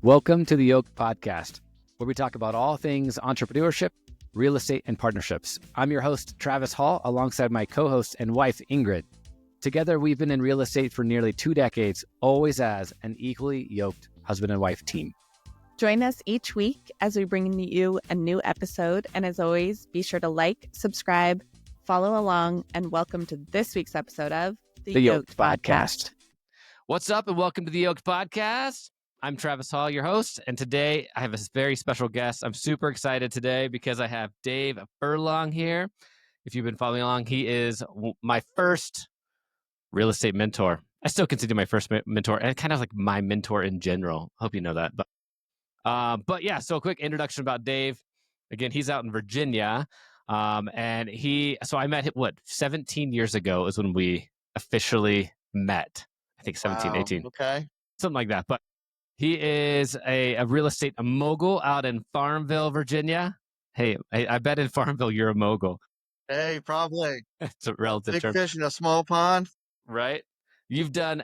Welcome to the Yoked Podcast, where we talk about all things entrepreneurship, real estate, and partnerships. I'm your host, Travis Hall, alongside my co-host and wife, Ingrid. Together, we've been in real estate for nearly 2 decades, always as an equally yoked husband and wife team. Join us each week as we bring you a new episode. And as always, be sure to like, subscribe, follow along, and welcome to this week's episode of The Yoked Podcast. What's up, and welcome to the Yoked Podcast. I'm Travis Hall, your host, and today I have a very special guest. I'm super excited today because I have Dave Furlong here. If you've been following along, he is my first real estate mentor. I still consider my first mentor, and kind of like my mentor in general. Hope you know that. But yeah, so a quick introduction about Dave. Again, he's out in Virginia, and so I met him, 17 years ago is when we officially met. I think 17, Wow. 18. Okay. Something like that. But he is a real estate mogul out in Farmville, Virginia. Hey, I bet in Farmville you're a mogul. Hey, probably. It's a relative Big term, fish in a small pond. right? You've been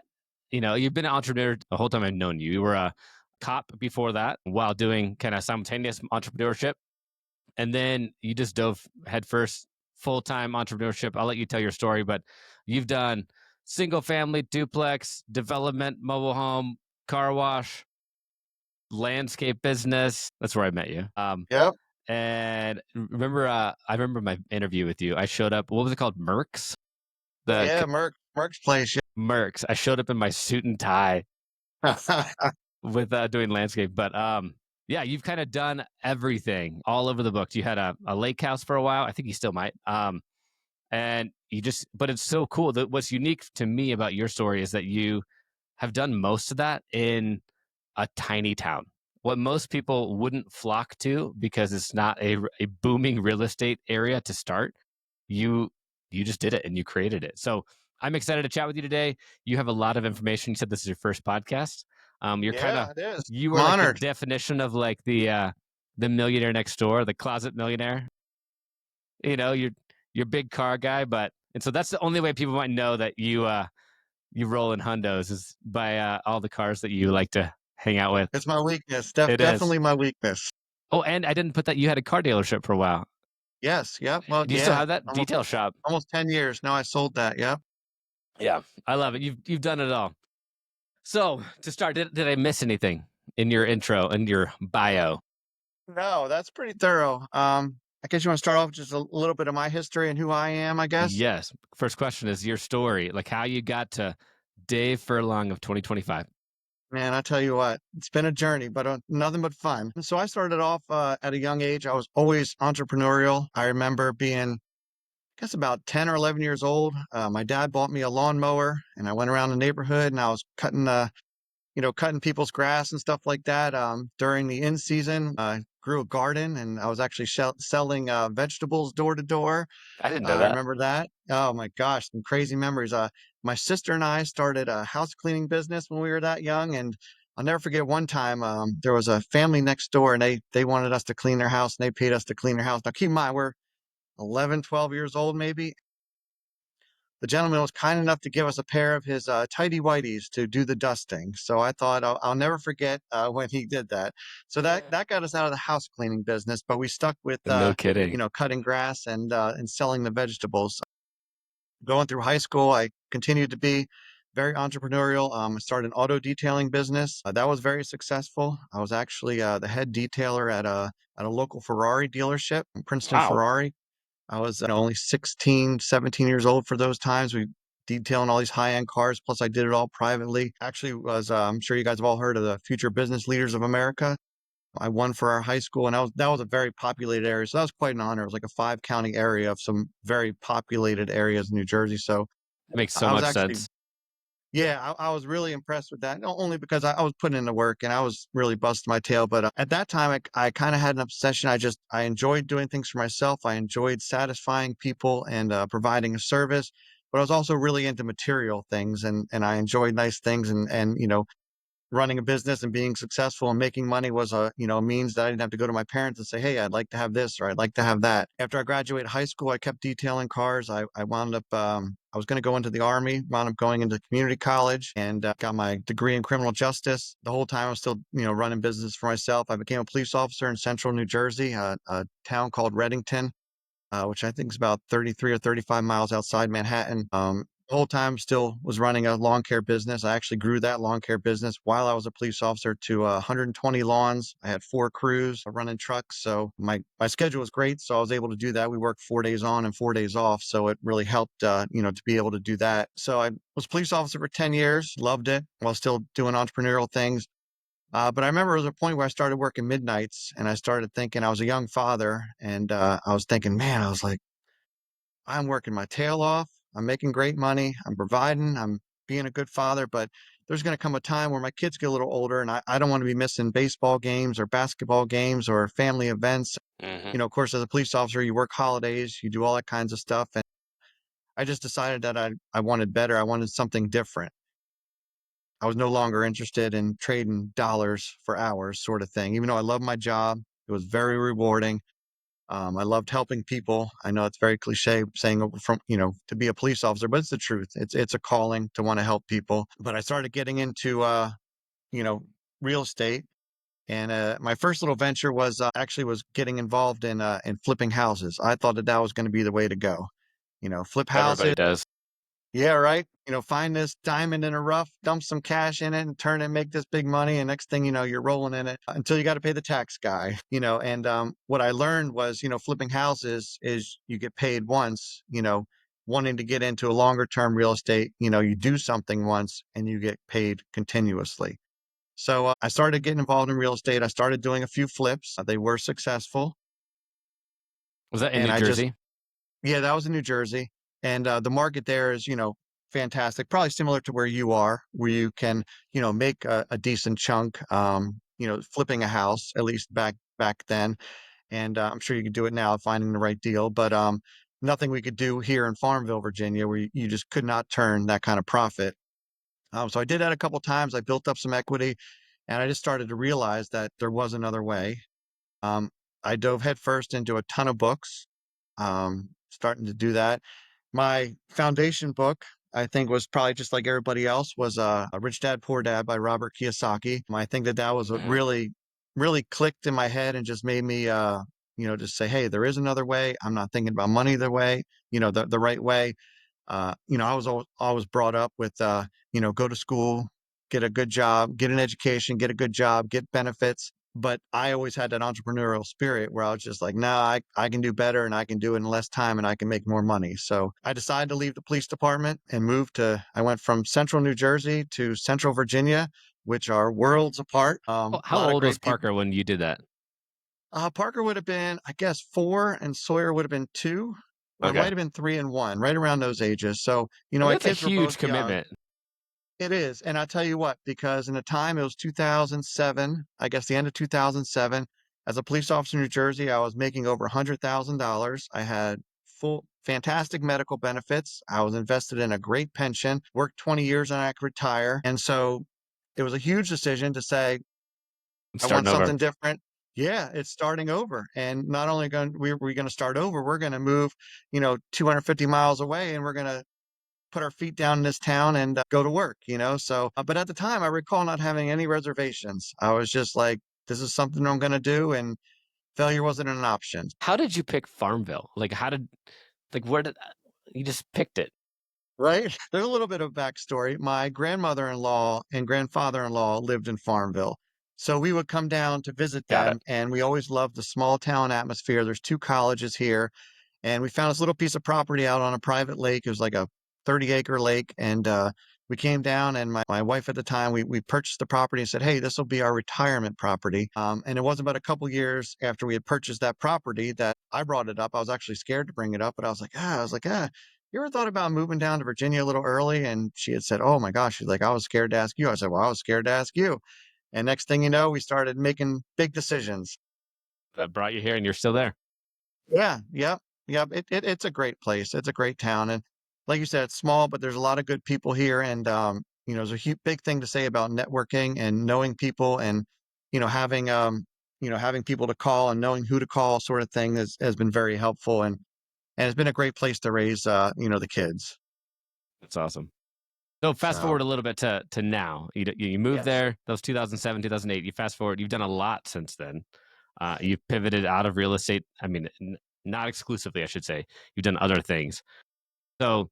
an entrepreneur the whole time I've known you. You were a cop before that while doing kind of simultaneous entrepreneurship. And then you just dove headfirst, full-time entrepreneurship. I'll let you tell your story, but you've done single family, duplex, development, mobile home, car wash, landscape business. That's where I met you. Yep. And I remember my interview with you. I showed up. What was it called? Merck's? Merck's place. Merck's. I showed up in my suit and tie Yeah. with doing landscape. But yeah, you've kind of done everything all over the books. You had a lake house for a while. I think you still might. And but it's so cool. What's unique to me about your story is that you have done most of that in a tiny town. What most people wouldn't flock to because it's not a booming real estate area to start. You just did it and you created it. So I'm excited to chat with you today. You have a lot of information. You said this is your first podcast. You're it is. you were I'm like honored. the definition of like the millionaire next door, the closet millionaire. You know, you're big car guy, and so that's the only way people might know that you roll in hundos is by all the cars that you like to hang out with. It's my weakness. It is. Definitely my weakness. Oh, and I didn't put that you had a car dealership for a while. Yes. Yep. Well, Do you still have that detail shop? Almost 10 years. No, I sold that. Yep. Yeah, I love it. You've done it all. So to start, did I miss anything in your intro and your bio? No, that's pretty thorough. I guess you want to start off with just a little bit of my history and who I am, I guess. Yes. First question is your story, like how you got to Dave Furlong of 2025. Man, I tell you what, it's been a journey, but nothing but fun. So I started off at a young age. I was always entrepreneurial. I remember being, I guess, about 10 or 11 years old. My dad bought me a lawnmower, and I went around the neighborhood, and I was cutting people's grass and stuff like that. During the in season, I grew a garden, and I was actually selling vegetables door to door. I didn't know I that. remember that. Oh my gosh, some crazy memories. My sister and I started a house cleaning business when we were that young, and I'll never forget one time. There was a family next door, and they wanted us to clean their house, and they paid us to clean their house. Now, keep in mind, we're 11, 12 years old, maybe. The gentleman was kind enough to give us a pair of his tidy whities to do the dusting. So I thought I'll never forget when he did that. So that got us out of the house cleaning business, but we stuck with No kidding. cutting grass and selling the vegetables. Going through high school, I continued to be very entrepreneurial. I started an auto detailing business. That was very successful. I was actually the head detailer at a local Ferrari dealership, Princeton Wow. Ferrari. I was only 16, 17 years old for those times. We detailing all these high-end cars. Plus, I did it all privately. Actually, I'm sure you guys have all heard of the Future Business Leaders of America. I won for our high school, and that was a very populated area. So that was quite an honor. It was like a 5-county area of some very populated areas in New Jersey. So It makes so much sense. Yeah, I was really impressed with that. Not only because I was putting in the work and I was really busting my tail, but at that time, I kind of had an obsession. I enjoyed doing things for myself. I enjoyed satisfying people and providing a service, but I was also really into material things and I enjoyed nice things and running a business and being successful and making money was a means that I didn't have to go to my parents and say, hey, I'd like to have this or I'd like to have that. After I graduated high school, I kept detailing cars. I wound up I was going to go into the Army, wound up going into community college and got my degree in criminal justice. The whole time I was still running business for myself. I became a police officer in central New Jersey, a town called Reddington, which I think is about 33 or 35 miles outside Manhattan. The whole time still was running a lawn care business. I actually grew that lawn care business while I was a police officer to 120 lawns. I had 4 crews running trucks. So my schedule was great. So I was able to do that. We worked 4 days on and 4 days off. So it really helped, to be able to do that. So I was a police officer for 10 years, loved it while still doing entrepreneurial things. But I remember there was a point where I started working midnights and I started thinking, I was a young father and I was thinking, man, I was like, I'm working my tail off. I'm making great money. I'm providing. I'm being a good father. But there's going to come a time where my kids get a little older and I don't want to be missing baseball games or basketball games or family events. Of course, as a police officer, you work holidays, you do all that kinds of stuff. And I just decided that I wanted better. I wanted something different. I was no longer interested in trading dollars for hours sort of thing. Even though I love my job, it was very rewarding. I loved helping people. I know it's very cliche saying to be a police officer, but it's the truth. It's a calling to want to help people. But I started getting into, real estate. And my first little venture was actually was getting involved in flipping houses. I thought that was going to be the way to go. Flip Everybody houses. does. Yeah, right. Find this diamond in a rough, dump some cash in it and turn it and make this big money. And next thing you know, you're rolling in it until you got to pay the tax guy, and what I learned was, flipping houses is you get paid once, wanting to get into a longer term real estate, you do something once and you get paid continuously. So I started getting involved in real estate. I started doing a few flips. They were successful. Was that in And New Jersey? Yeah, that was in New Jersey. And the market there is, fantastic, probably similar to where you are, where you can, make a decent chunk, flipping a house, at least back then. And I'm sure you could do it now, finding the right deal. But nothing we could do here in Farmville, Virginia, where you just could not turn that kind of profit. So I did that a couple times. I built up some equity, and I just started to realize that there was another way. Um, I dove headfirst into a ton of books, starting to do that. My foundation book, I think, was probably just like everybody else, was Rich Dad, Poor Dad by Robert Kiyosaki. I think that was what really, really clicked in my head and just made me, just say, hey, there is another way. I'm not thinking about money the way, the right way. I was always brought up with, go to school, get a good job, get an education, get a good job, get benefits. But I always had that entrepreneurial spirit where I was just like, nah, I can do better and I can do it in less time and I can make more money. So I decided to leave the police department and I went from central New Jersey to central Virginia, which are worlds apart. How old was Parker when you did that? Parker would have been, I guess, 4 and Sawyer would have been 2. Or it might have been 3 and 1, right around those ages. So, my that's a kids were huge both commitment. young. It is. And I'll tell you what, because in the time it was 2007, I guess the end of 2007, as a police officer in New Jersey, I was making over $100,000. I had fantastic medical benefits. I was invested in a great pension, worked 20 years and I could retire. And so it was a huge decision to say, I want something different. Yeah, it's starting over. And not only we're going to start over, we're going to move, 250 miles away and we're going to put our feet down in this town and go to work, So, but at the time, I recall not having any reservations. I was just like, this is something I'm going to do. And failure wasn't an option. How did you pick Farmville? Where did you just picked it? Right. There's a little bit of backstory. My grandmother-in-law and grandfather-in-law lived in Farmville. So we would come down to visit them, and we always loved the small town atmosphere. There's 2 colleges here, and we found this little piece of property out on a private lake. It was like a 30-acre lake, and we came down, and my wife at the time, we purchased the property and said, hey, this will be our retirement property. And it wasn't but a couple years after we had purchased that property that I brought it up. I was actually scared to bring it up, but I was like, you ever thought about moving down to Virginia a little early? And she had said, oh my gosh, she's like, I was scared to ask you. I said, well, I was scared to ask you. And next thing you know, we started making big decisions. That brought you here and you're still there. Yeah. Yep. Yep. It's a great place. It's a great town. And like you said, it's small, but there's a lot of good people here. And, there's a big thing to say about networking and knowing people and, having, having people to call and knowing who to call sort of thing has been very helpful. And it's been a great place to raise, the kids. That's awesome. So fast So, forward a little bit to now. You moved yes. there. That was 2007, 2008. You fast forward. You've done a lot since then. You've pivoted out of real estate. I mean, not exclusively, I should say. You've done other things. So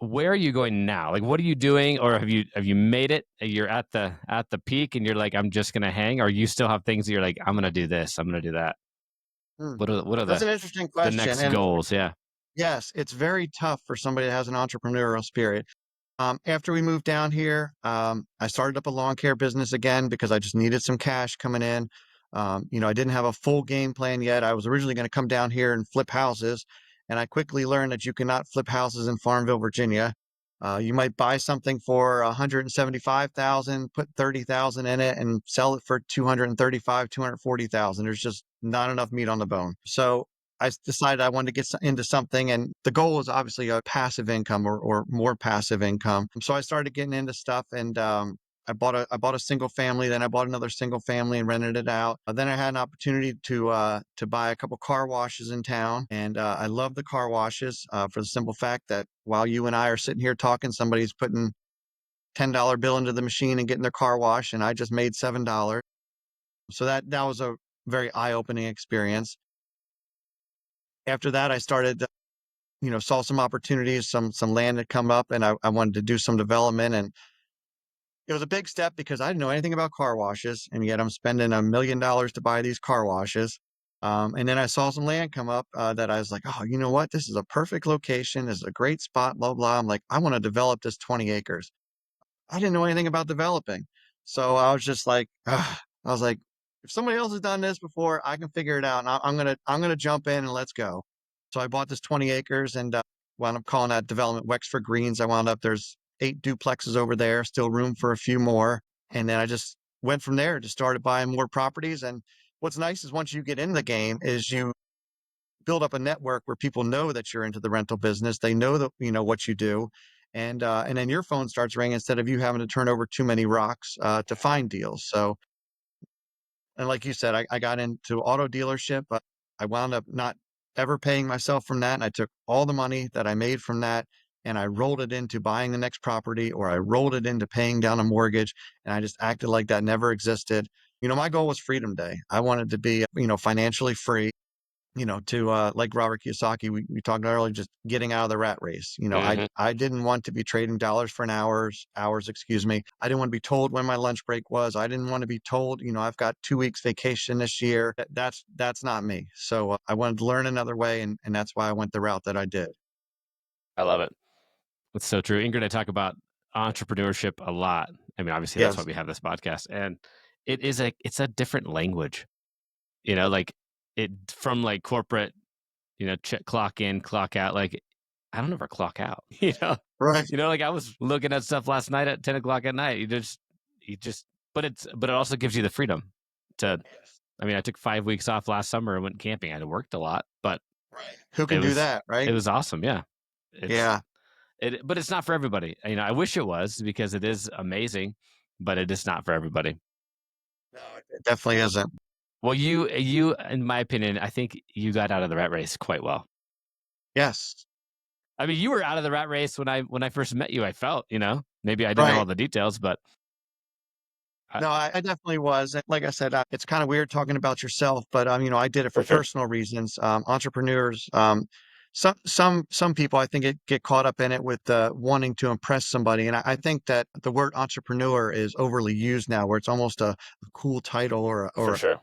where are you going now? Like, what are you doing, or have you made it? You're at the peak, and you're like, I'm just gonna hang, or you still have things that you're like, I'm gonna do this, I'm gonna do that. Hmm. What are That's an interesting the question. next And goals? Yeah. yes, it's very tough for somebody that has an entrepreneurial spirit. After we moved down here, I started up a lawn care business again because I just needed some cash coming in. I didn't have a full game plan yet. I was originally going to come down here and flip houses, and I quickly learned that you cannot flip houses in Farmville, Virginia. You might buy something for 175,000, put 30,000 in it, and sell it for 235, 240,000. There's just not enough meat on the bone. So decided I wanted to get into something, and the goal was obviously a passive income or more passive income. So I started getting into stuff, and I bought a single family, then I bought another single family and rented it out. Then I had an opportunity to buy a couple car washes in town, and I love the car washes for the simple fact that while you and I are sitting here talking, somebody's putting $10 bill into the machine and getting their car washed, and I just made $7. So that was a very eye-opening experience. After that, I started saw some opportunities, some land had come up, and I wanted to do some development. And it was a big step because I didn't know anything about car washes, and yet I'm spending $1 million to buy these car washes. And then I saw some land come up that I was like, oh, you know what? This is a perfect location. This is a great spot, blah, blah. I'm like, I want to develop this 20 acres. I didn't know anything about developing. So I was just like, ugh. I was like, if somebody else has done this before, I can figure it out. And I'm gonna jump in and let's go. So I bought this 20 acres and wound up calling that development Wexford Greens. I wound up there's 8 duplexes over there, still room for a few more. And then I just went from there, just started buying more properties. And what's nice is once you get in the game is you build up a network where people know that you're into the rental business. They know that what you do, and then your phone starts ringing instead of you having to turn over too many rocks to find deals. So, and like you said, I got into auto dealership. I wound up not ever paying myself from that, and I took all the money that I made from that. And I rolled it into buying the next property, or I rolled it into paying down a mortgage, and I just acted like that never existed. My goal was Freedom Day. I wanted to be, financially free, to like Robert Kiyosaki, we talked earlier, just getting out of the rat race. Hmm. I didn't want to be trading dollars for hours, excuse me. I didn't want to be told when my lunch break was. I didn't want to be told, I've got 2 weeks vacation this year. That's not me. So I wanted to learn another way, and that's why I went the route that I did. I love it. It's so true. Ingrid and I talk about entrepreneurship a lot. I mean, obviously that's why Yes, we have this podcast, and it's a different language. Like it from like corporate, clock in, clock out. Like I don't ever clock out. right. Like I was looking at stuff last night at 10 o'clock at night. You just, but it also gives you the freedom to. I mean, I took 5 weeks off last summer and went camping. I worked a lot, but Right. Who it can do was that, right? it was awesome. Yeah, Yeah. but it's not for everybody. I wish it was because it is amazing, but it is not for everybody. No, it definitely isn't. Well, you, in my opinion, I think you got out of the rat race quite well. Yes. I mean, you were out of the rat race when I first met you. I felt, maybe I didn't know all Right. the details, but I, No, I definitely was. And like I said, it's kind of weird talking about yourself, but I did it for for sure, personal reasons. Entrepreneurs, some people I think get caught up in it with wanting to impress somebody, and I think that the word entrepreneur is overly used now, where it's almost a cool title for or sure.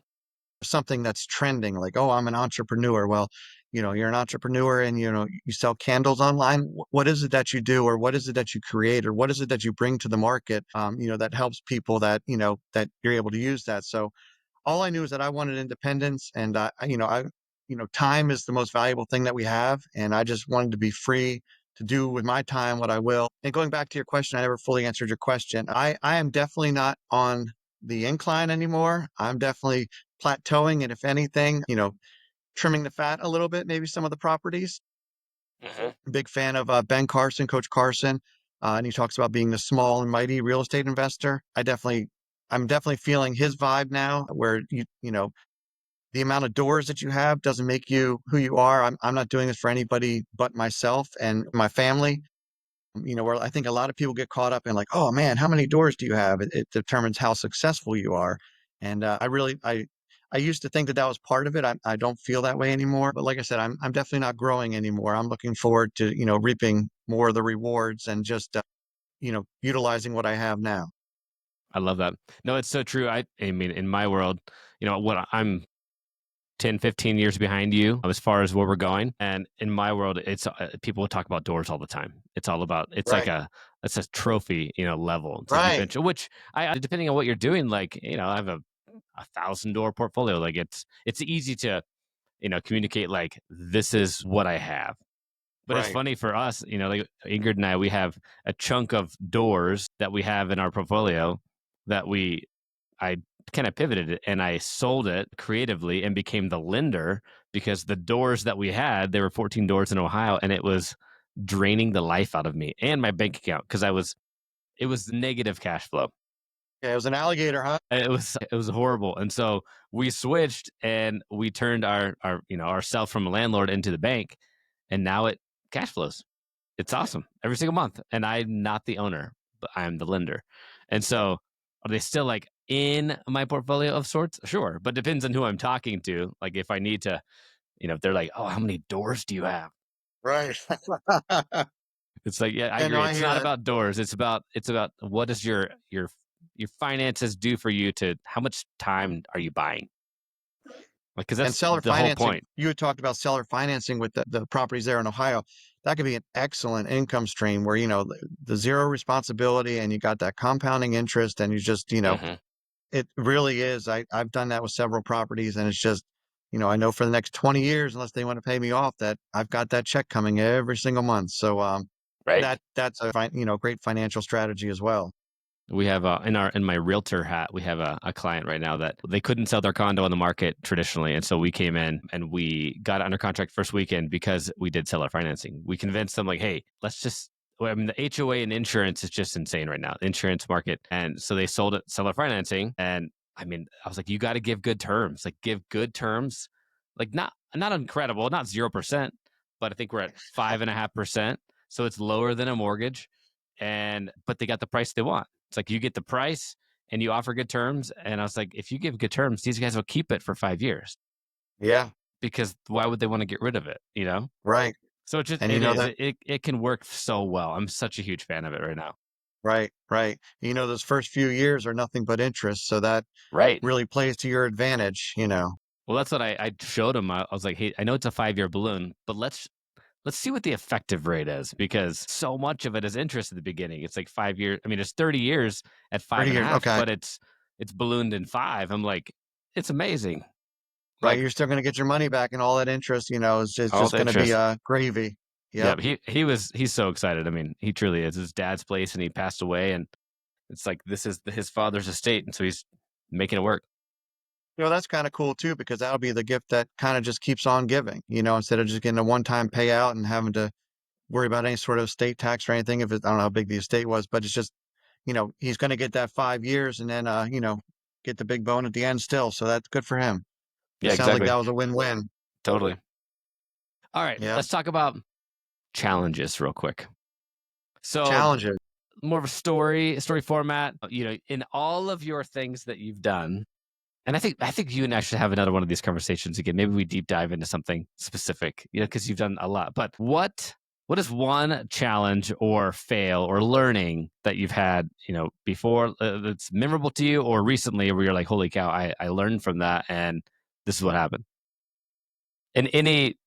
something that's trending, like, oh, I'm an entrepreneur. Well, you're an entrepreneur and, you sell candles online. What is it that you do, or what is it that you create, or what is it that you bring to the market, that helps people that you're able to use that. So all I knew is that I wanted independence, and time is the most valuable thing that we have. And I just wanted to be free to do with my time what I will. And going back to your question, I never fully answered your question. I am definitely not on the incline anymore. I'm definitely plateauing. And if anything, trimming the fat a little bit, maybe some of the properties. Hmm. Big fan of Ben Carson, Coach Carson. And he talks about being the small and mighty real estate investor. I'm definitely feeling his vibe now, where the amount of doors that you have doesn't make you who you are. I'm not doing this for anybody but myself and my family. Where I think a lot of people get caught up in like, oh man, how many doors do you have? It determines how successful you are. And I used to think that that was part of it. I don't feel that way anymore. But like I said, I'm definitely not growing anymore. I'm looking forward to, reaping more of the rewards and just, utilizing what I have now. I love that. No, it's so true. I mean, in my world, what I'm 10, 15 years behind you as far as where we're going. And in my world, it's people talk about doors all the time. It's all about, it's like Right. it's a trophy, level to Right. eventually, which depending on what you're doing, like, I have a 1,000 door portfolio. Like it's easy to, communicate like, this is what I have. But it's Right. funny for us, like Ingrid and I, we have a chunk of doors that we have in our portfolio that I kind of pivoted it and I sold it creatively and became the lender because the doors that we had, there were 14 doors in Ohio, and it was draining the life out of me and my bank account because it was negative cash flow. Yeah, it was an alligator, huh? And it was horrible. And so we switched and we turned our ourself from a landlord into the bank, and now it cash flows. It's awesome every single month. And I'm not the owner, but I'm the lender. And so are they still like in my portfolio of sorts? Sure. But depends on who I'm talking to. Like if I need to, if they're like, oh, how many doors do you have? Right. It's like, yeah, I Yeah, no, agree. I It's hear not that. about doors. It's about what does your finances do for you to how much time are you buying? Like, cause And that's seller the whole financing, point. you had talked about seller financing with the properties there in Ohio. That could be an excellent income stream where, the zero responsibility and you got that compounding interest and you just, Hmm. it really is. I've done that with several properties and it's just, I know for the next 20 years, unless they want to pay me off, that I've got that check coming every single month. So, Right. that's a great financial strategy as well. We have in my realtor hat, we have a client right now that they couldn't sell their condo on the market traditionally, and so we came in and we got it under contract first weekend because we did seller financing. We convinced them like, hey, let's just. Well, I mean, the HOA and insurance is just insane right now, the insurance market, and so they sold it seller financing. And I mean, I was like, you got to give good terms, like give good terms, like not incredible, not 0%, but I think we're at 5.5%, so it's lower than a mortgage, and but they got the price they want. It's like you get the price and you offer good terms. And I was like, if you give good terms, these guys will keep it for 5 years Yeah. because why would they want to get rid of it? Right. So it just, And it is, that, it can work so well. I'm such a huge fan of it right now. right. Right. Those first few years are nothing but interest. So that Right. really plays to your advantage. Well, that's what I showed him. I was like, hey, I know it's a 5 year balloon, but let's see what the effective rate is because so much of it is interest at the beginning. It's like 5 years. I mean, it's 30 years at five 30 and a years. half, Okay. but it's ballooned in five. I'm like, it's amazing. Right. Like You're still going to get your money back and all that interest, is all just the going to be interest. gravy. Yeah, Yep. but he's so excited. I mean, he truly is. His dad's place, and he passed away, and it's like this is his father's estate, and so he's making it work. That's kind of cool too, because that'll be the gift that kind of just keeps on giving, instead of just getting a one-time payout and having to worry about any sort of estate tax or anything. I don't know how big the estate was, but it's just, he's going to get that 5 years and then, get the big bone at the end still. So that's good for him. It Yeah, sounds like exactly. that was a win-win. Totally. All right, Yeah. let's talk about challenges real quick. So Challenges. more of a story format. In all of your things that you've done, and I think you and I should have another one of these conversations again. Maybe we deep dive into something specific, because you've done a lot. But what is one challenge or fail or learning that you've had, before that's memorable to you or recently where you're like, holy cow, I learned from that and this is what happened in any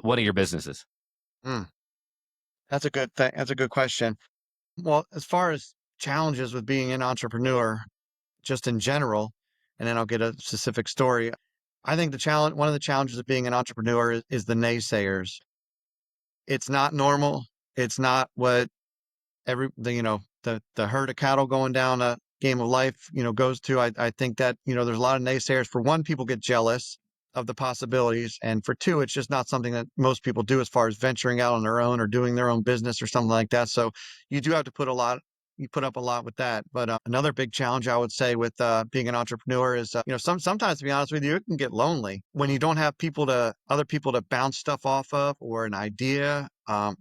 one of your businesses? Mm, that's a good thing. That's a good question. Well, as far as challenges with being an entrepreneur, just in general, and then I'll get a specific story. I think one of the challenges of being an entrepreneur is the naysayers. It's not normal. It's not what the herd of cattle going down a game of life, goes to. I think that, there's a lot of naysayers. For one, people get jealous of the possibilities. And for two, it's just not something that most people do as far as venturing out on their own or doing their own business or something like that. So you do have to you put up a lot with that. But another big challenge I would say with being an entrepreneur is, sometimes, to be honest with you, it can get lonely when you don't have other people to bounce stuff off of, or an idea,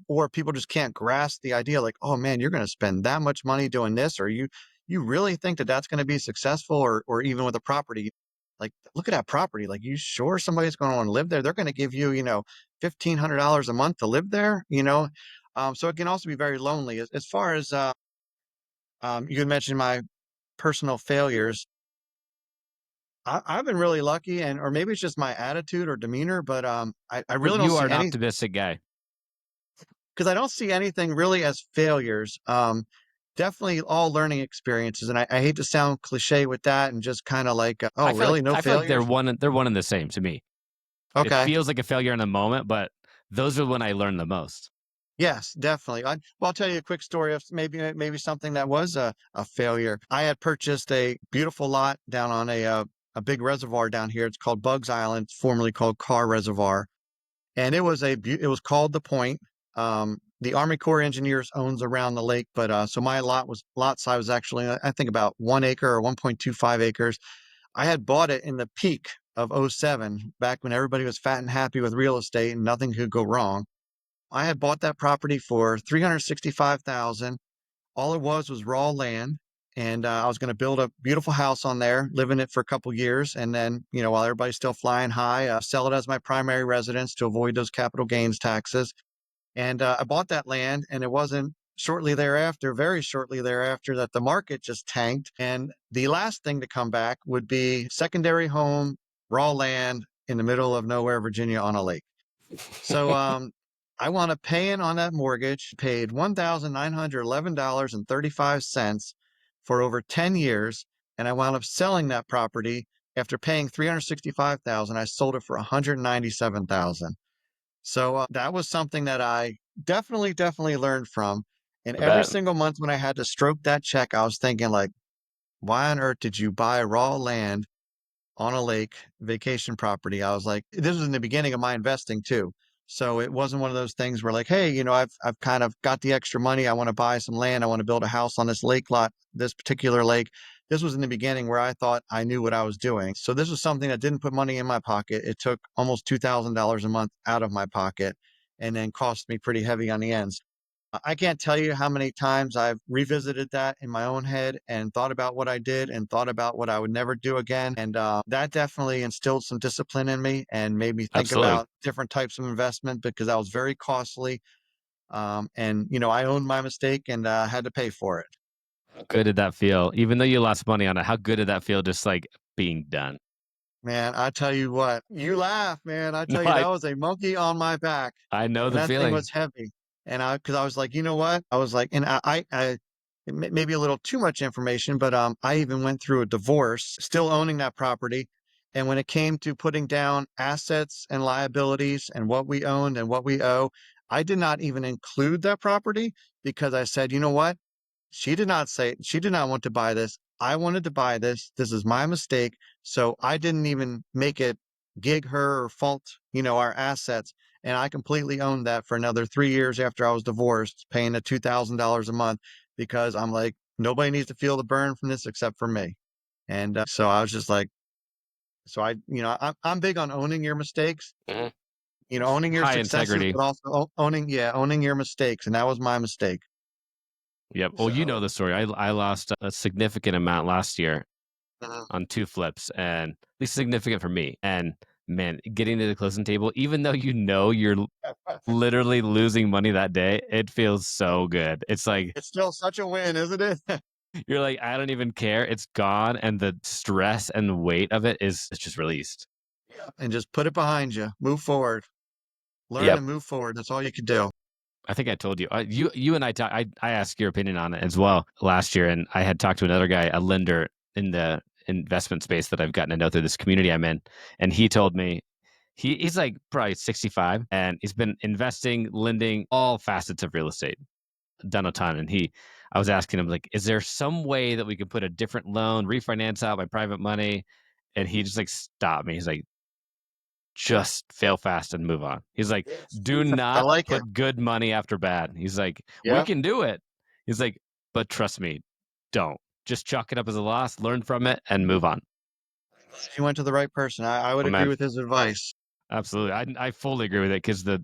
or people just can't grasp the idea like, oh man, you're going to spend that much money doing this, or you really think that that's going to be successful, or even with a property. Like, look at that property. Like, you sure somebody's going to want to live there? They're going to give you, $1,500 a month to live there, so it can also be very lonely. As far as you had mentioned my personal failures. I've been really lucky, or maybe it's just my attitude or demeanor, but I really don't You are see an any, optimistic guy. because I don't see anything really as failures. Definitely all learning experiences, and I hate to sound cliche with that, and just kind of like, oh, really, no I feel like failures? they're one and the same to me. It Okay. feels like a failure in the moment, but those are when I learn the most. Yes, definitely. I'll tell you a quick story of maybe something that was a failure. I had purchased a beautiful lot down on a big reservoir down here. It's called Bugs Island, formerly called Carr Reservoir, and it was called the Point. The Army Corps of Engineers owns around the lake, but so my lot size was actually, I think, about 1 acre or 1.25 acres. I had bought it in the peak of '07, back when everybody was fat and happy with real estate and nothing could go wrong. I had bought that property for 365,000. All it was raw land, and I was going to build a beautiful house on there, live in it for a couple years, and then, while everybody's still flying high, sell it as my primary residence to avoid those capital gains taxes. And I bought that land, and it wasn't very shortly thereafter, that the market just tanked. And the last thing to come back would be secondary home, raw land in the middle of nowhere, Virginia, on a lake. So I wound up paying on that mortgage, paid $1,911.35 for over 10 years. And I wound up selling that property after paying $365,000. I sold it for $197,000. So that was something that I definitely learned from. And I every bet. single month when I had to stroke that check, I was thinking, like, why on earth did you buy raw land on a lake, vacation property? I was like, this was in the beginning of my investing too. So it wasn't one of those things where, like, hey, I've kind of got the extra money. I want to buy some land. I want to build a house on this lake lot, this particular lake. This was in the beginning where I thought I knew what I was doing. So this was something that didn't put money in my pocket. It took almost $2,000 a month out of my pocket, and then cost me pretty heavy on the ends. I can't tell you how many times I've revisited that in my own head and thought about what I did and thought about what I would never do again. And that definitely instilled some discipline in me and made me think Absolutely. about different types of investment, because that was very costly. And, I owned my mistake and had to pay for it. How good did that feel? Even though you lost money on it, how good did that feel just like being done? Man, I tell you what, you laugh, man. I No, tell you, that was a monkey on my back, I know and the that thing feeling. was heavy. And because I was like, you know what? I was like, and maybe a little too much information, but I even went through a divorce, still owning that property. And when it came to putting down assets and liabilities and what we owned and what we owe, I did not even include that property, because I said, you know what? She did not want to buy this. I wanted to buy this. This is my mistake. So I didn't even make it gig her or fault, our assets. And I completely owned that for another 3 years after I was divorced, paying the $2,000 a month, because I'm like, nobody needs to feel the burn from this except for me. And so I was just like, I'm big on owning your mistakes, Mhm. owning your High successes, integrity. but also owning your mistakes. And that was my mistake. Yep. Well, you know So, the story. I lost a significant amount last year uh, on two flips, and at least significant for me. And man, getting to the closing table, even though you're literally losing money that day, it feels so good. It's like it's still such a win, isn't it? you're like, I don't even care. It's gone, and the stress and the weight of it is it's just released. And just put it behind you. Move forward. Learn Yep. and move forward. That's all you can do. I think I told you. You and I asked your opinion on it as well last year, and I had talked to another guy, a lender in the investment space that I've gotten to know through this community I'm in, and he told me he's like probably 65, and he's been investing, lending, all facets of real estate, done a ton. And I was asking him, like, is there some way that we could put a different loan, refinance out my private money? And he just like stopped me. He's like, just fail fast and move on. He's like, do I not like it. put good money after bad. He's like, we Yeah. can do it. He's like, but trust me, don't. Just chalk it up as a loss, learn from it, and move on. He went to the right person. I would Oh, agree man. with his advice. Absolutely. I fully agree with it because the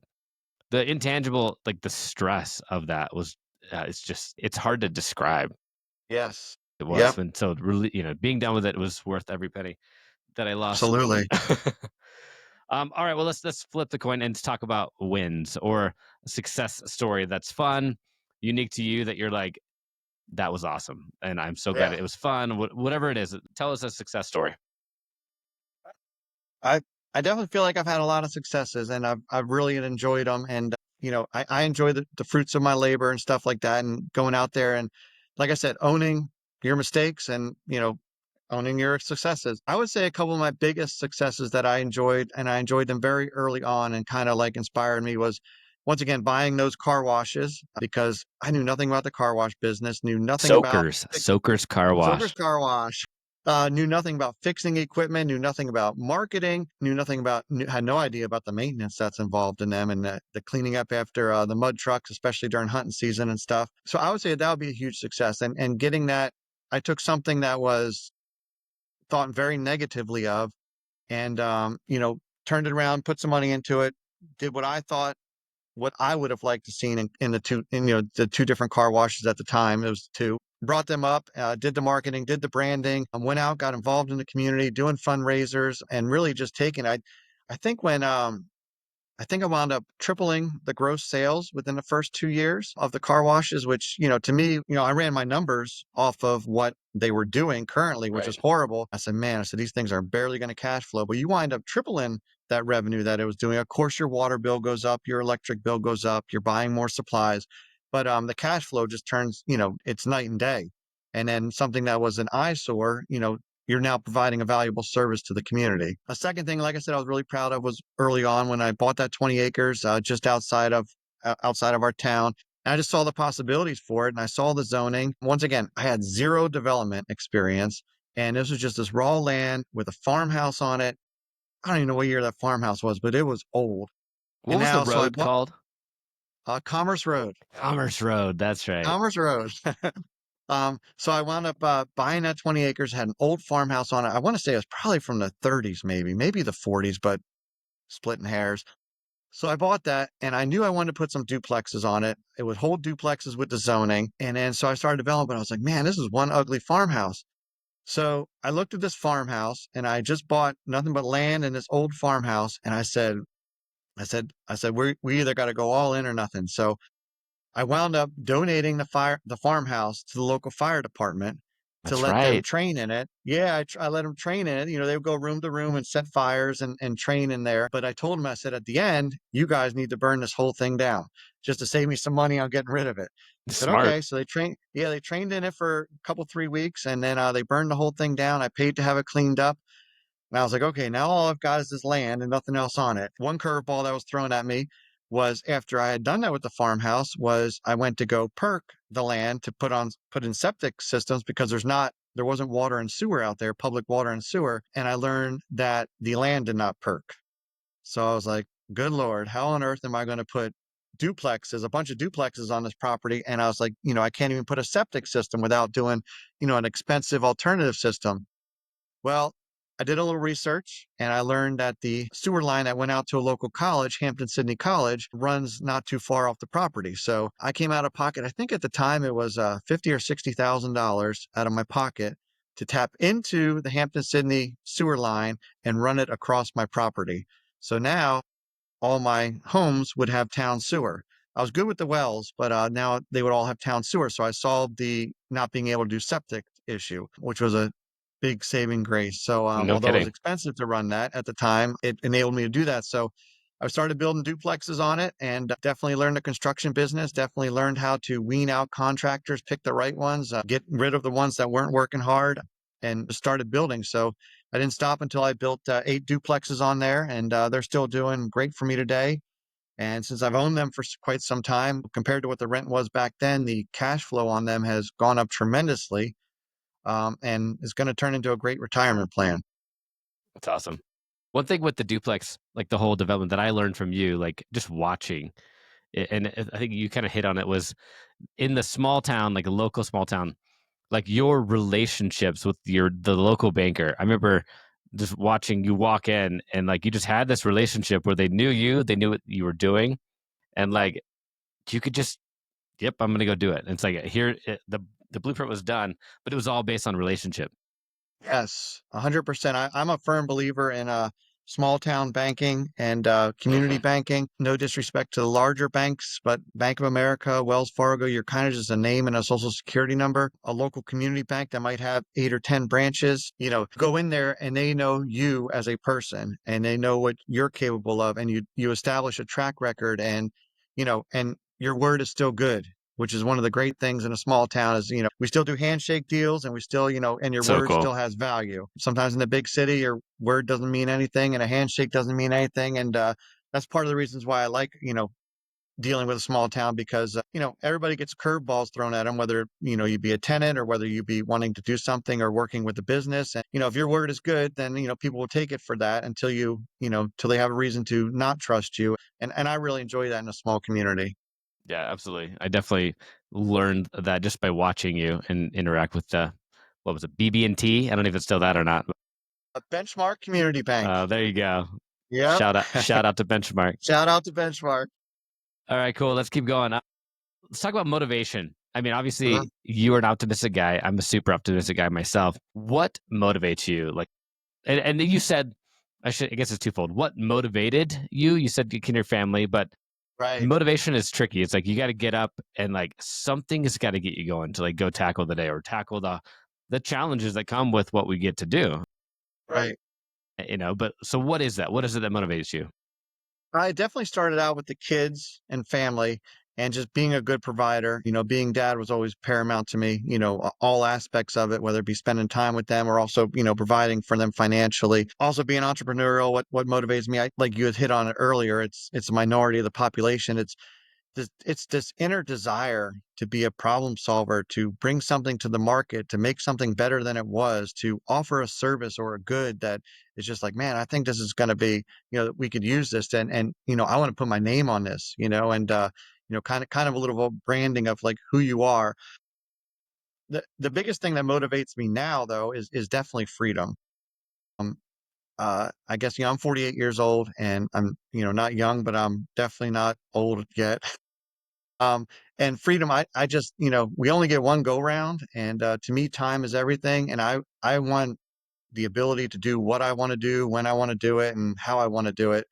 intangible, like the stress of that was, it's hard to describe. Yes. It Yep. was. And so really, being done with it was worth every penny that I lost. Absolutely. All right. Well, let's flip the coin and talk about wins or a success story that's fun, unique to you that you're like, that was awesome. And I'm so glad Yeah. it was fun. Whatever it is, tell us a success story. I I definitely feel like I've had a lot of successes and I've really enjoyed them. And I enjoy the fruits of my labor and stuff like that, and going out there and, like I said, owning your mistakes and owning your successes. I would say a couple of my biggest successes that I enjoyed, and I enjoyed them very early on and kind of like inspired me, was once again buying those car washes, because I knew nothing about the car wash business, knew nothing about Soakers car Sober's wash. Car Wash. Knew nothing about fixing equipment, knew nothing about marketing, had no idea about the maintenance that's involved in them, and the cleaning up after the mud trucks, especially during hunting season and stuff. So I would say that would be a huge success. And getting that, I took something that was thought very negatively of, and turned it around, put some money into it, did what I would have liked to seen in the two different car washes at the time. It was two. Brought them up, did the marketing, did the branding, went out, got involved in the community, doing fundraisers, and really just taking. I think when I think I wound up tripling the gross sales within the first 2 years of the car washes, which, to me, I ran my numbers off of what they were doing currently, which is Right. horrible. I said, man, these things are barely going to cash flow, but you wind up tripling that revenue that it was doing. Of course, your water bill goes up, your electric bill goes up, you're buying more supplies, but the cash flow just turns, it's night and day. And then something that was an eyesore, you're now providing a valuable service to the community. A second thing, like I said, I was really proud of was early on when I bought that 20 acres just outside of our town. And I just saw the possibilities for it, and I saw the zoning. Once again, I had zero development experience, and this was just this raw land with a farmhouse on it. I don't even know what year that farmhouse was, but it was old. What And was the now, so I road bought called? Commerce Road. Commerce Road. That's right. Commerce Road. So I wound up buying that 20 acres, had an old farmhouse on it. I want to say it was probably from the 30s, maybe the 40s, but splitting hairs. So I bought that, and I knew I wanted to put some duplexes on it. It would hold duplexes with the zoning. And then so I started developing. I was like, man, this is one ugly farmhouse. So I looked at this farmhouse, and I just bought nothing but land in this old farmhouse. And I said, we either got to go all in or nothing. So I wound up donating the farmhouse to the local fire department to That's let them right. train in it. Yeah, I let them train in it. They would go room to room and set fires and train in there. But I told them, I said, at the end, you guys need to burn this whole thing down just to save me some money on getting rid of it. They said, Smart. okay. So they trained in it for a couple, 3 weeks, and then they burned the whole thing down. I paid to have it cleaned up. And I was like, okay, now all I've got is this land and nothing else on it. One curveball that was thrown at me was, after I had done that with the farmhouse, was I went to go perk the land to put in septic systems, because there wasn't water and sewer out there, public water and sewer. And I learned that the land did not perk. So I was like, good Lord, how on earth am I going to put a bunch of duplexes on this property? And I was like, I can't even put a septic system without doing, an expensive alternative system. Well, I did a little research, and I learned that the sewer line that went out to a local college, Hampton-Sydney College, runs not too far off the property. So I came out of pocket. I think at the time it was $50,000 or $60,000 out of my pocket to tap into the Hampton-Sydney sewer line and run it across my property. So now all my homes would have town sewer. I was good with the wells, but now they would all have town sewer. So I solved the not being able to do septic issue, which was a big saving grace. So No although it was kidding. expensive to run that at the time, it enabled me to do that. So I started building duplexes on it, and definitely learned the construction business, definitely learned how to wean out contractors, pick the right ones, get rid of the ones that weren't working hard, and started building. So I didn't stop until I built 8 duplexes on there, and they're still doing great for me today. And since I've owned them for quite some time, compared to what the rent was back then, the cash flow on them has gone up tremendously, and is going to turn into a great retirement plan. That's awesome. One thing with the duplex, like the whole development that I learned from you, like just watching, and I think you kind of hit on it, was in the small town, like a local small town, like your relationships with the local banker. I remember just watching you walk in and like you just had this relationship where they knew you, they knew what you were doing, and like you could just, yep, I'm gonna go do it. And it's like the blueprint was done, but it was all based on relationship. Yes, 100%. I'm a firm believer in small town banking and community banking. No disrespect to the larger banks, but Bank of America, Wells Fargo, you're kind of just a name and a social security number. A local community bank that might have 8 or 10 branches, go in there and they know you as a person and they know what you're capable of, and you establish a track record, and your word is still good, which is one of the great things in a small town is, we still do handshake deals and we still, and your So word cool. still has value. Sometimes in the big city, your word doesn't mean anything and a handshake doesn't mean anything. And that's part of the reasons why I like, dealing with a small town because, everybody gets curveballs thrown at them, whether, you be a tenant or whether you be wanting to do something or working with the business. And, if your word is good, then, people will take it for that until till they have a reason to not trust you. And I really enjoy that in a small community. Yeah, absolutely. I definitely learned that just by watching you and interact with the, what was it, BB&T? I don't know if it's still that or not. A Benchmark Community Bank. There you go. Yep. Shout out to Benchmark. Shout out to Benchmark. All right, cool. Let's keep going. Let's talk about motivation. I mean, Uh-huh. obviously, you are an optimistic guy. I'm a super optimistic guy myself. What motivates you? Like, and you said, I guess it's twofold. What motivated you? You said your family, but Right. motivation is tricky. It's like you got to get up and like something has got to get you going to like go tackle the day or tackle the challenges that come with what we get to do. Right. But so what is that? What is it that motivates you? I definitely started out with the kids and family and just being a good provider. Being dad was always paramount to me, all aspects of it, whether it be spending time with them or also, providing for them financially. Also being entrepreneurial, what motivates me, like you had hit on it earlier, it's a minority of the population. It's this inner desire to be a problem solver, to bring something to the market, to make something better than it was, to offer a service or a good that is just like, man, I think this is going to be, that we could use this, and I want to put my name on this, and kind of a little branding of like who you are. The biggest thing that motivates me now though is definitely freedom. Um, I guess, I'm 48 years old and I'm, not young, but I'm definitely not old yet. Um, and freedom, I just, we only get one go round. And to me, time is everything. And I want the ability to do what I want to do, when I want to do it, and how I want to do it.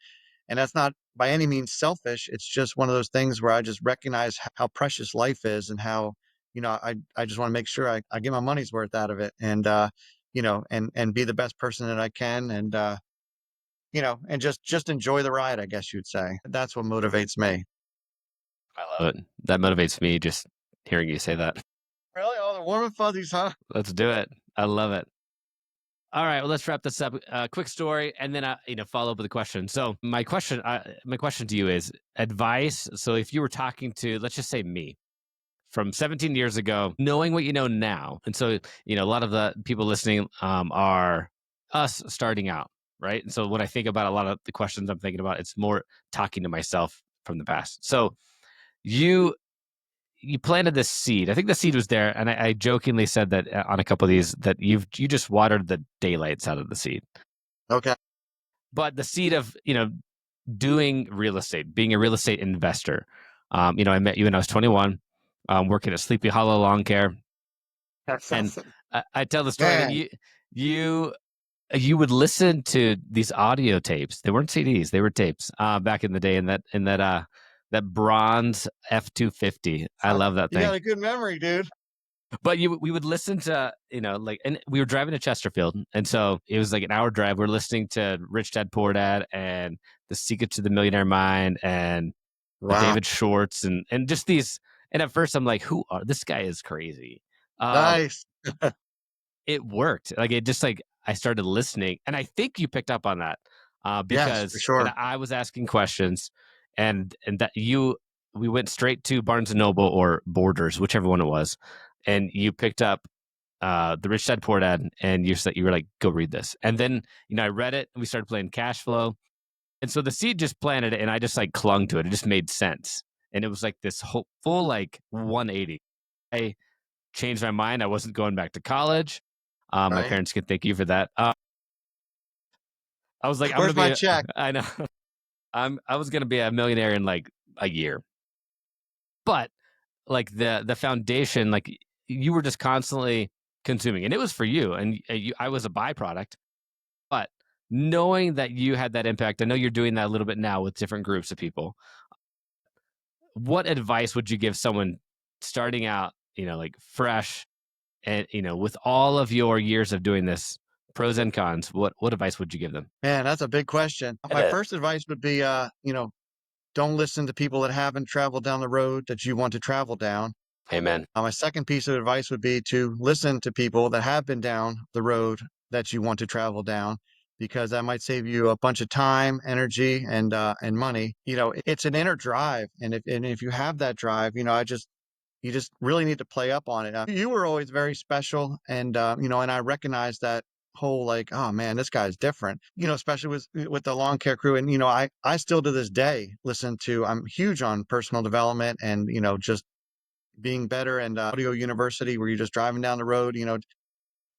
And that's not by any means selfish. It's just one of those things where I just recognize how precious life is and how, I just want to make sure I get my money's worth out of it and, and be the best person that I can. And, and just enjoy the ride, I guess you'd say. That's what motivates me. I love it. That motivates me just hearing you say that. Really? All the warm and fuzzies, huh? Let's do it. I love it. All right, well, let's wrap this up. Quick story, and then follow up with a question. So my question to you is advice. So if you were talking to, let's just say me, from 17 years ago, knowing what you know now, and so a lot of the people listening are us starting out, right? And so when I think about a lot of the questions I'm thinking about, it's more talking to myself from the past. So you planted this seed. I think the seed was there, and I jokingly said that on a couple of these that you just watered the daylights out of the seed. Okay. But the seed of doing real estate, being a real estate investor. I met you when I was 21, working at Sleepy Hollow Lawn Care, and I tell the story that Man. you would listen to these audio tapes. They weren't CDs; they were tapes back in the day. And that bronze F-250. I love that You got thing. a good memory, dude. But we would listen to, and we were driving to Chesterfield. And so it was like an hour drive. We're listening to Rich Dad Poor Dad and The Secret to the Millionaire Mind and Wow. David Schwartz and just these. And at first I'm like, this guy is crazy. Nice. It worked. Like it just like I started listening, and I think you picked up on that Yes, for because sure. I was asking questions, and that we went straight to Barnes and Noble or Borders, whichever one it was, and you picked up The Rich Dad Poor Dad, and you were like, go read this. And then, I read it and we started playing cash flow. And so the seed just planted it and I just like clung to it. It just made sense. And it was like this whole full like 180. I changed my mind. I wasn't going back to college. My Right. parents can thank you for that. I was like, Where's my check? I know. I was going to be a millionaire in like a year. But like the foundation, like you were just constantly consuming, and it was for you, and I was a byproduct. But knowing that you had that impact, I know you're doing that a little bit now with different groups of people. What advice would you give someone starting out, like fresh, and with all of your years of doing this, pros and cons? What advice would you give them? Man, that's a big question. My first advice would be, don't listen to people that haven't traveled down the road that you want to travel down. Amen. My second piece of advice would be to listen to people that have been down the road that you want to travel down, because that might save you a bunch of time, energy, and money. It's an inner drive, and if you have that drive, you just really need to play up on it. You were always very special, and and I recognize that whole like, oh man, this guy's different. Especially with the lawn care crew, and I still to this day I'm huge on personal development and just being better, and audio university where you're just driving down the road. You're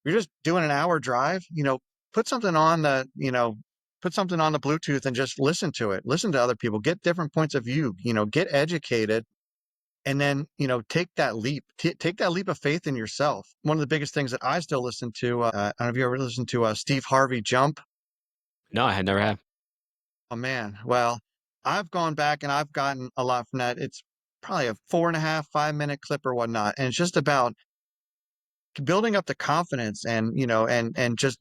just doing an hour drive. Put something on the put something on the Bluetooth and just listen to it. Listen to other people. Get different points of view. Get educated. And then, take that leap. Take that leap of faith in yourself. One of the biggest things that I still listen to, I don't know if you ever listened to Steve Harvey Jump. No, I had never have. Oh, man. Well, I've gone back and I've gotten a lot from that. It's probably a 4.5, 5-minute clip or whatnot. And it's just about building up the confidence and, and just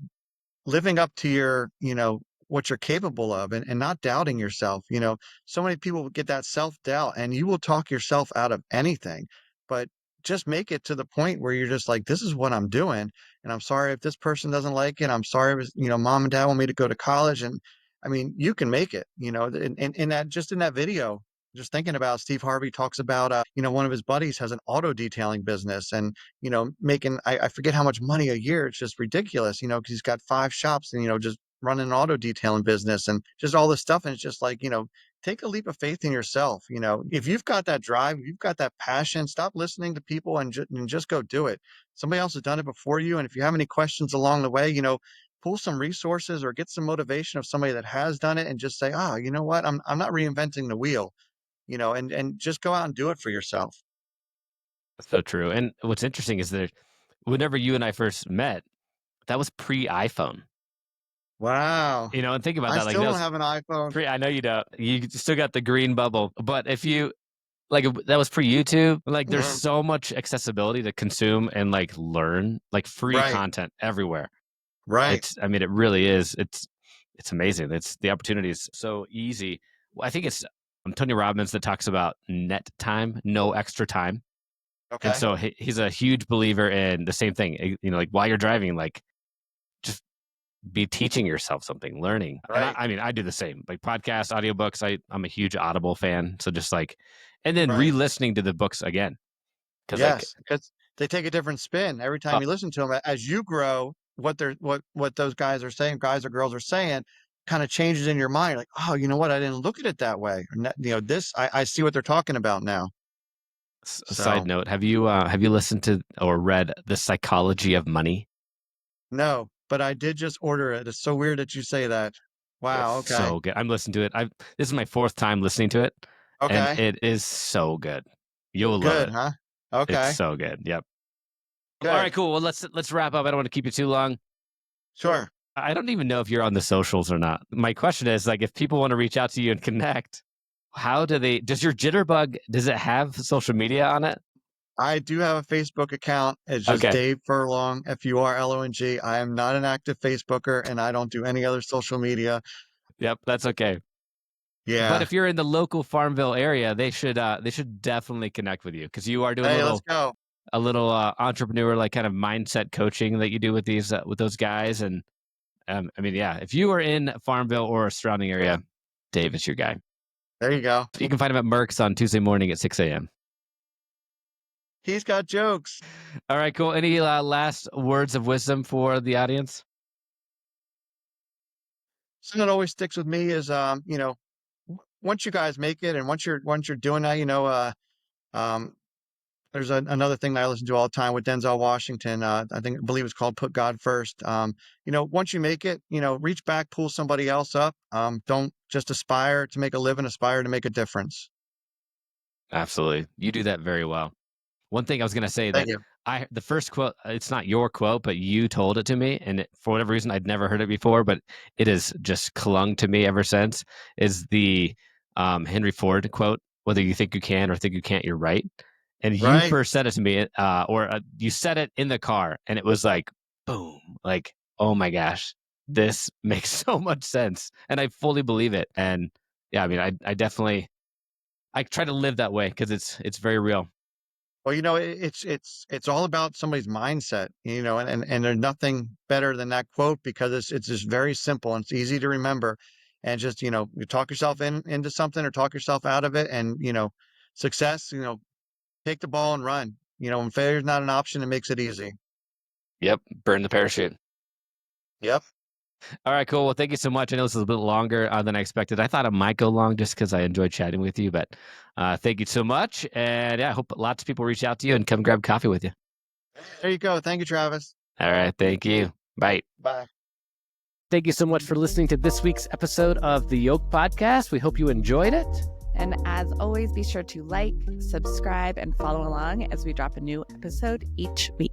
living up to your, what you're capable of, and not doubting yourself. So many people get that self-doubt, and you will talk yourself out of anything, but just make it to the point where you're just like, this is what I'm doing. And I'm sorry if this person doesn't like it. I'm sorry if, mom and dad want me to go to college. And I mean, you can make it, in that video, just thinking about Steve Harvey talks about, one of his buddies has an auto detailing business, and, making, I forget how much money a year. It's just ridiculous, because he's got 5 shops and, just running an auto detailing business and just all this stuff. And it's just like, take a leap of faith in yourself. If you've got that drive, you've got that passion, stop listening to people and just go do it. Somebody else has done it before you. And if you have any questions along the way, pull some resources or get some motivation of somebody that has done it, and just say, you know what, I'm not reinventing the wheel. And just go out and do it for yourself. That's so true. And what's interesting is that whenever you and I first met, that was pre-iPhone. Wow. And think about I that. still don't have an iPhone. I know you don't. You still got the green bubble. But if you, like, that was pre-YouTube. Like, there's so much accessibility to consume and, like, learn, like, free content everywhere. Right. It really is. It's amazing. The opportunity is so easy. Well, I think it's Tony Robbins that talks about net time, no extra time. Okay. And so he's a huge believer in the same thing. Like while you're driving, like just be teaching yourself something, learning. Right. And I do the same, like podcasts, audiobooks. I'm a huge Audible fan. So just like, and then re-listening to the books again. Yes, because they take a different spin every time you listen to them. As you grow, what those guys are saying, guys or girls are saying, kind of changes in your mind. Like, oh, you know what? I didn't look at it that way. This, I see what they're talking about now. Side note, have you listened to or read The Psychology of Money? No, but I did just order it. It's so weird that you say that. Wow. It's okay. so good. I'm listening to it. This is my 4th time listening to it. Okay. And it is so good. You'll good, love it. Huh? Okay. It's so good. Yep. Good. All right, cool. Well, let's wrap up. I don't want to keep you too long. Sure. I don't even know if you're on the socials or not. My question is, like, if people want to reach out to you and connect, how do they, does your Jitterbug, does it have social media on it? I do have a Facebook account. It's just Dave Furlong, Furlong. I am not an active Facebooker, and I don't do any other social media. Yep, that's okay. Yeah. But if you're in the local Farmville area, they should definitely connect with you, because you are doing a little entrepreneur, like, kind of mindset coaching that you do with those guys. And if you are in Farmville or a surrounding area, Dave is your guy. There you go. You can find him at Merck's on Tuesday morning at 6 a.m. He's got jokes. All right, cool. Any last words of wisdom for the audience? Something that always sticks with me is, once you guys make it and once you're doing that, um, there's another thing that I listen to all the time with Denzel Washington. I believe it's called Put God First. Once you make it, reach back, pull somebody else up. Don't just aspire to make a living, aspire to make a difference. Absolutely. You do that very well. One thing I was going to say Thank that you. the first quote, it's not your quote, but you told it to me. And for whatever reason, I'd never heard it before, but it has just clung to me ever since, is the Henry Ford quote, whether you think you can or think you can't, you're right. And you Right. first said it to me, you said it in the car, and it was like, boom, like, oh my gosh, this makes so much sense. And I fully believe it. And yeah, I mean, I definitely, I try to live that way because it's very real. Well, it's all about somebody's mindset, and there's nothing better than that quote because it's just very simple and it's easy to remember. And just, you talk yourself into something or talk yourself out of it. And, success, take the ball and run. When failure is not an option, it makes it easy. Yep. Burn the parachute. Yep. All right, cool. Well, thank you so much. I know this is a bit longer than I expected. I thought it might go long just because I enjoyed chatting with you, but thank you so much. And yeah, I hope lots of people reach out to you and come grab coffee with you. There you go. Thank you, Travis. All right. Thank you. Bye. Bye. Thank you so much for listening to this week's episode of the Yoked Podcast. We hope you enjoyed it. And as always, be sure to like, subscribe, and follow along as we drop a new episode each week.